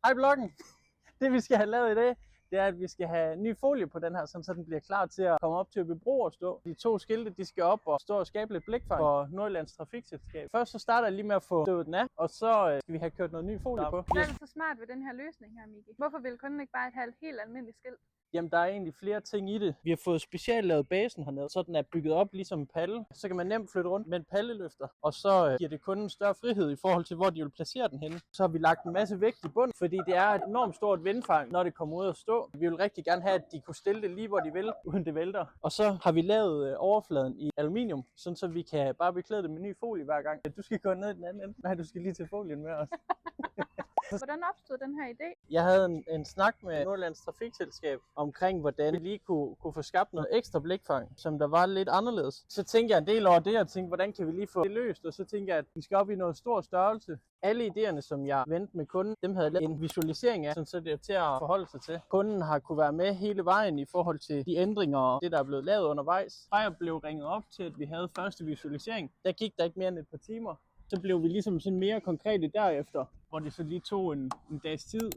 Hej bloggen! Det vi skal have lavet i dag, det er, at vi skal have ny folie på den her, så den bliver klar til at komme op til Øbybro og stå. De to skilte, de skal op og stå og skabe lidt blikfang for Nordjyllands Trafikselskab. Først så starter jeg lige med at få støvet den af, og så skal vi have kørt noget ny folie på. Hvad er det så smart ved den her løsning her, Miki? Hvorfor vil kunden ikke bare have et helt almindeligt skilt? Jamen, der er egentlig flere ting i det. Vi har fået specielt lavet basen hernede, så den er bygget op ligesom en palle. Så kan man nemt flytte rundt med en palleløfter, og så giver det kunden større frihed i forhold til, hvor de vil placere den henne. Så har vi lagt en masse vægt i bund, fordi det er et enormt stort vindfang, når det kommer ud at stå. Vi vil rigtig gerne have, at de kunne stille det lige, hvor de vil, uden det vælter. Og så har vi lavet overfladen i aluminium, sådan så vi kan bare beklæde det med ny folie hver gang. Du skal gå ned i den anden ende. Nej, du skal lige til folien med os. Hvordan opstod den her idé? Jeg havde en snak med Nordjyllands Trafikselskab omkring, hvordan vi lige kunne få skabt noget ekstra blikfang, som der var lidt anderledes. Så tænkte jeg en del over det, og tænkte, hvordan kan vi lige få det løst? Og så tænkte jeg, at vi skal op i noget stor størrelse. Alle idéerne, som jeg vendte med kunden, dem havde jeg lavet en visualisering af, så det er til at forholde sig til. Kunden har kunne være med hele vejen i forhold til de ændringer og det, der er blevet lavet undervejs. Fra jeg blev ringet op til, at vi havde første visualisering, der gik der ikke mere end et par timer. Så blev vi ligesom sådan mere konkrete derefter, hvor det så lige tog en dags tid.